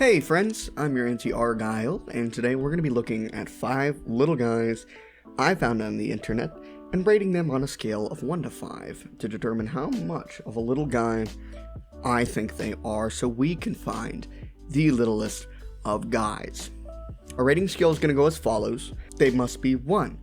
Hey friends, I'm your Auntie Argyle, and today we're going to be looking at 5 little guys I found on the internet and rating them on a scale of 1 to 5 to determine how much of a little guy I think they are so we can find the littlest of guys. Our rating scale is going to go as follows. They must be 1.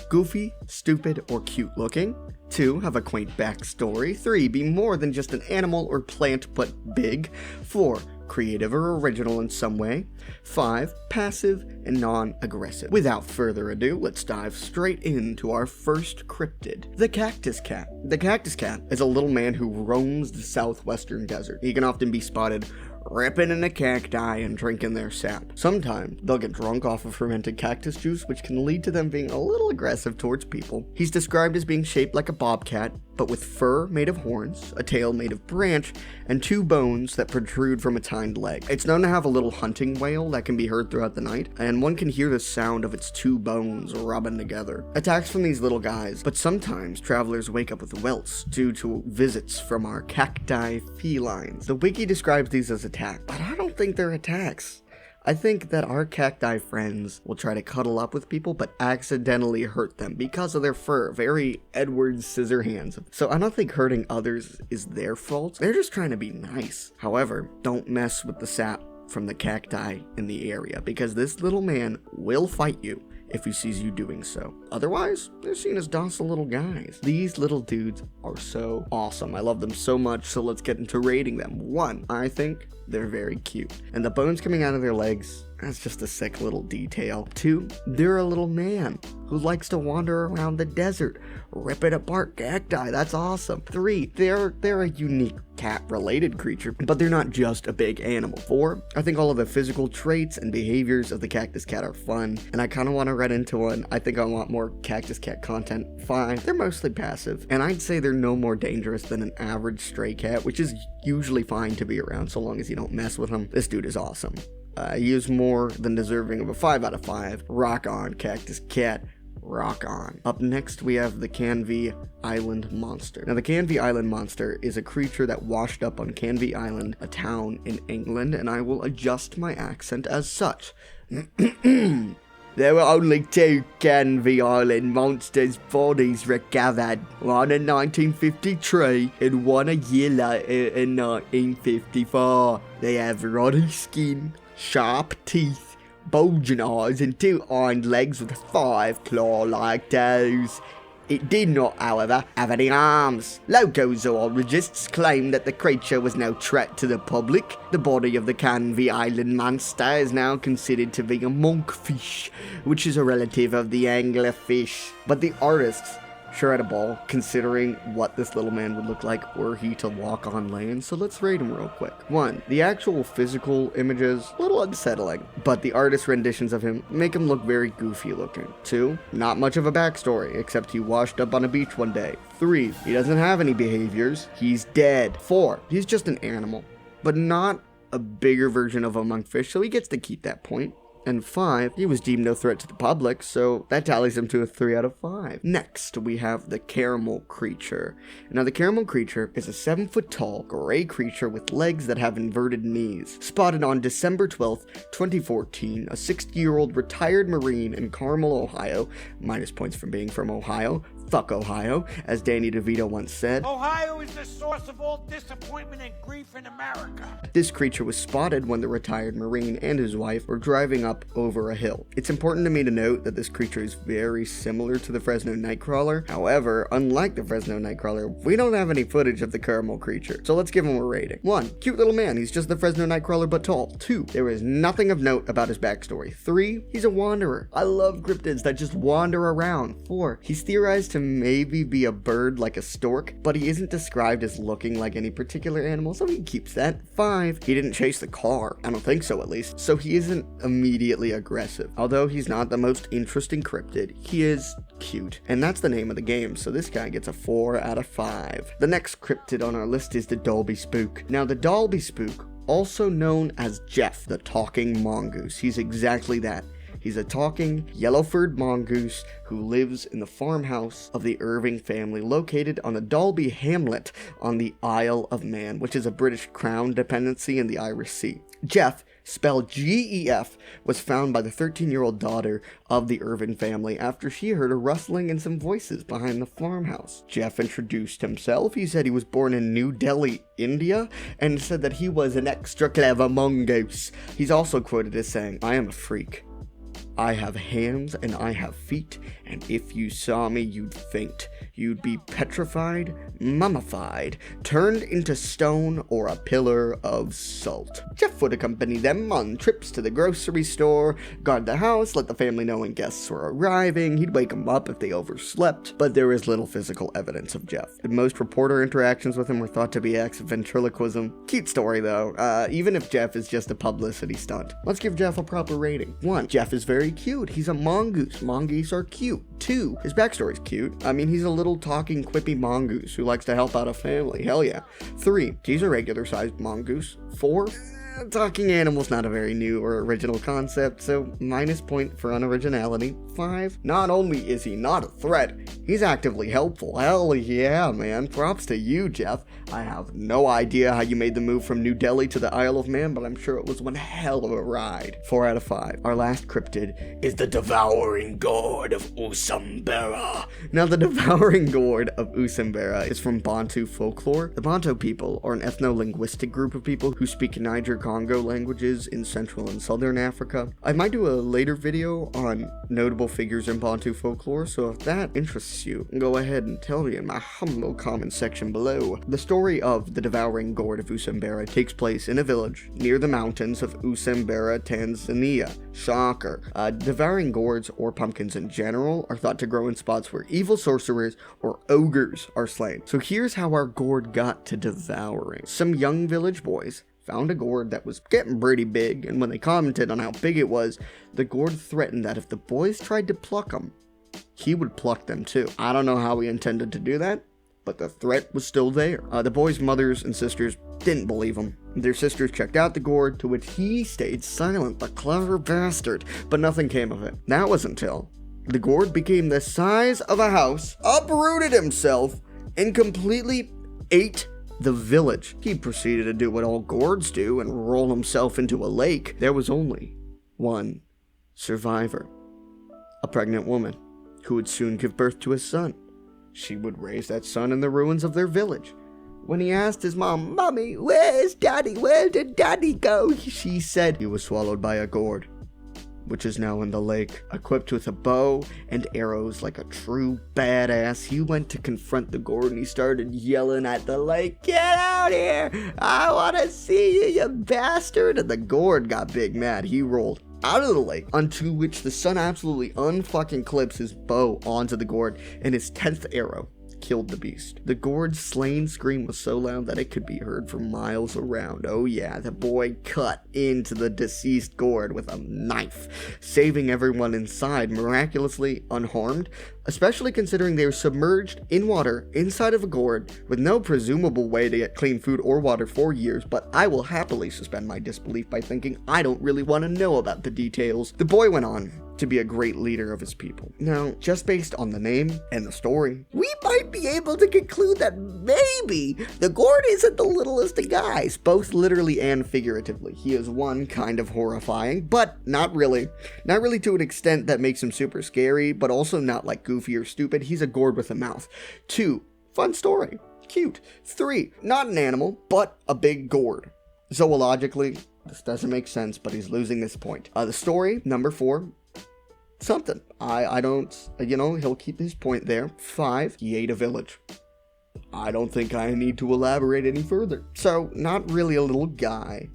Goofy, stupid, or cute looking. 2. Have a quaint backstory. 3. Be more than just an animal or plant but big. 4. Creative or original in some way. 5. Passive and non-aggressive. Without further ado, let's dive straight into our first cryptid, the cactus cat. The cactus cat is a little man who roams the southwestern desert. He can often be spotted ripping in the cacti and drinking their sap. Sometimes they'll get drunk off of fermented cactus juice, which can lead to them being a little aggressive towards people. He's described as being shaped like a bobcat, but with fur made of horns, a tail made of branch, and 2 bones that protrude from its hind leg. It's known to have a little hunting wail that can be heard throughout the night, and one can hear the sound of its 2 bones rubbing together. Attacks from these little guys, but sometimes travelers wake up with welts due to visits from our cacti felines. The wiki describes these as attacks, but I don't think they're attacks. I think that our cacti friends will try to cuddle up with people but accidentally hurt them because of their fur. Very Edward Scissorhands. So I don't think hurting others is their fault. They're just trying to be nice. However, don't mess with the sap from the cacti in the area because this little man will fight you if he sees you doing so. Otherwise, they're seen as docile little guys. These little dudes are so awesome. I love them so much, so let's get into rating them. 1, I think they're very cute. And the bones coming out of their legs, that's just a sick little detail. 2, they're a little man who likes to wander around the desert, ripping apart cacti. That's awesome. 3, they're a unique cat-related creature, but they're not just a big animal. 4, I think all of the physical traits and behaviors of the cactus cat are fun, and I kind of want to run into one. I think I want more cactus cat content. 5, they're mostly passive, and I'd say they're no more dangerous than an average stray cat, which is usually fine to be around so long as you don't mess with him. This dude is awesome. He is more than deserving of a 5 out of 5. Rock on, cactus cat. Rock on. Up next, we have the Canvey Island Monster. Now, the Canvey Island Monster is a creature that washed up on Canvey Island, a town in England, and I will adjust my accent as such. There were only 2 Canvey Island monsters' bodies recovered, one in 1953 and one a year later in 1954. They have ruddy skin, sharp teeth, bulging eyes, and 2 hind legs with 5 claw-like toes. It did not, however, have any arms. Local zoologists claim that the creature was no threat to the public. The body of the Canvey Island monster is now considered to be a monkfish, which is a relative of the anglerfish. But the artists sure had a ball considering what this little man would look like were he to walk on land, so let's rate him real quick. 1, the actual physical images, a little unsettling, but the artist renditions of him make him look very goofy looking. 2, not much of a backstory, except he washed up on a beach one day. 3, he doesn't have any behaviors, he's dead. 4, he's just an animal, but not a bigger version of a monkfish, so he gets to keep that point. And 5, he was deemed no threat to the public, so that tallies him to a 3 out of 5. Next, we have the caramel creature. Now, the caramel creature is a 7-foot-tall, gray creature with legs that have inverted knees. Spotted on December 12th, 2014, a 60-year-old retired Marine in Carmel, Ohio, minus points from being from Ohio. Fuck Ohio, as Danny DeVito once said. Ohio is the source of all disappointment and grief in America. This creature was spotted when the retired Marine and his wife were driving up over a hill. It's important to me to note that this creature is very similar to the Fresno Nightcrawler. However, unlike the Fresno Nightcrawler, we don't have any footage of the caramel creature, so let's give him a rating. 1, cute little man, he's just the Fresno Nightcrawler but tall. 2, there is nothing of note about his backstory. 3, he's a wanderer. I love cryptids that just wander around. 4, he's theorized to maybe be a bird like a stork, but he isn't described as looking like any particular animal, so he keeps that. 5, he didn't chase the car. I don't think so, at least. So he isn't immediately aggressive. Although he's not the most interesting cryptid, he is cute. And that's the name of the game, so this guy gets a 4 out of 5. The next cryptid on our list is the Dalby Spook. Now, the Dalby Spook, also known as Jeff, the talking mongoose. He's exactly that. He's a talking, yellow-furred mongoose who lives in the farmhouse of the Irving family located on the Dalby Hamlet on the Isle of Man, which is a British Crown dependency in the Irish Sea. Jeff spelled G-E-F, was found by the 13-year-old daughter of the Irvin family after she heard a rustling and some voices behind the farmhouse. Jeff introduced himself. He said he was born in New Delhi, India, and said that he was an extra clever mongoose. He's also quoted as saying, "I am a freak. I have hands and I have feet, and if you saw me, you'd faint. You'd be petrified, mummified, turned into stone, or a pillar of salt." Jeff would accompany them on trips to the grocery store, guard the house, let the family know when guests were arriving. He'd wake them up if they overslept, but there is little physical evidence of Jeff. And most reporter interactions with him were thought to be acts of ventriloquism. Cute story, though, even if Jeff is just a publicity stunt. Let's give Jeff a proper rating. 1. Jeff is very cute. He's a mongoose. Mongoose are cute. 2. His backstory's cute. I mean, he's a little talking, quippy mongoose who likes to help out a family. Hell yeah. 3. He's a regular-sized mongoose. 4. Talking animals, not a very new or original concept, so -point for unoriginality. 5. Not only is he not a threat, he's actively helpful. Hell yeah, man. Props to you, Jeff. I have no idea how you made the move from New Delhi to the Isle of Man, but I'm sure it was one hell of a ride. 4 out of 5. Our last cryptid is the Devouring Gourd of Usambara. Now, the Devouring Gourd of Usambara is from Bantu folklore. The Bantu people are an ethno-linguistic group of people who speak Niger-Congo languages in Central and Southern Africa. I might do a later video on notable figures in Bantu folklore, so if that interests you, go ahead and tell me in my humble comment section below. The story of the Devouring Gourd of Usambara takes place in a village near the mountains of Usambara, Tanzania. Shocker. Devouring gourds, or pumpkins in general, are thought to grow in spots where evil sorcerers or ogres are slain. So here's how our gourd got to devouring. Some young village boys found a gourd that was getting pretty big, and when they commented on how big it was, the gourd threatened that if the boys tried to pluck him, he would pluck them too. I don't know how he intended to do that, but the threat was still there. The boys' mothers and sisters didn't believe him. Their sisters checked out the gourd, to which he stayed silent, the clever bastard, but nothing came of it. That was until the gourd became the size of a house, uprooted himself, and completely ate the village. He proceeded to do what all gourds do and roll himself into a lake. There was only one survivor, a pregnant woman who would soon give birth to a son. She would raise that son in the ruins of their village. When he asked his mom, "Mommy, where's Daddy? Where did Daddy go?" she said he was swallowed by a gourd, which is now in the lake. Equipped with a bow and arrows like a true badass, he went to confront the gourd and he started yelling at the lake, "Get out here! I want to see you, you bastard!" And the gourd got big mad. He rolled out of the lake, unto which the son absolutely unfucking clips his bow onto the gourd, and his 10th arrow killed the beast. The gourd's slain scream was so loud that it could be heard for miles around. Oh yeah, the boy cut into the deceased gourd with a knife, saving everyone inside miraculously unharmed, especially considering they were submerged in water inside of a gourd with no presumable way to get clean food or water for years. But I will happily suspend my disbelief by thinking I don't really want to know about the details. The boy went on to be a great leader of his people. Now, just based on the name and the story, we might be able to conclude that maybe the gourd isn't the littlest of guys, both literally and figuratively. He is one, kind of horrifying, but not really. Not really to an extent that makes him super scary, but also not like goofy or stupid. He's a gourd with a mouth. 2, fun story. Cute. 3, not an animal, but a big gourd. Zoologically, this doesn't make sense, but he's losing this point. The story, number 4, something. I don't, he'll keep his point there. 5, he ate a village. I don't think I need to elaborate any further. So, not really a little guy,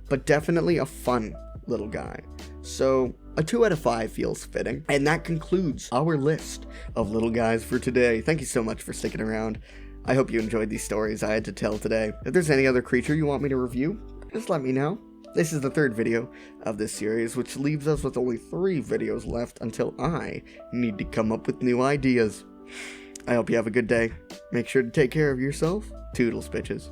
but definitely a fun little guy. So, a 2 out of 5 feels fitting. And that concludes our list of little guys for today. Thank you so much for sticking around. I hope you enjoyed these stories I had to tell today. If there's any other creature you want me to review, just let me know. This is the 3rd video of this series, which leaves us with only 3 videos left until I need to come up with new ideas. I hope you have a good day. Make sure to take care of yourself. Toodles, bitches.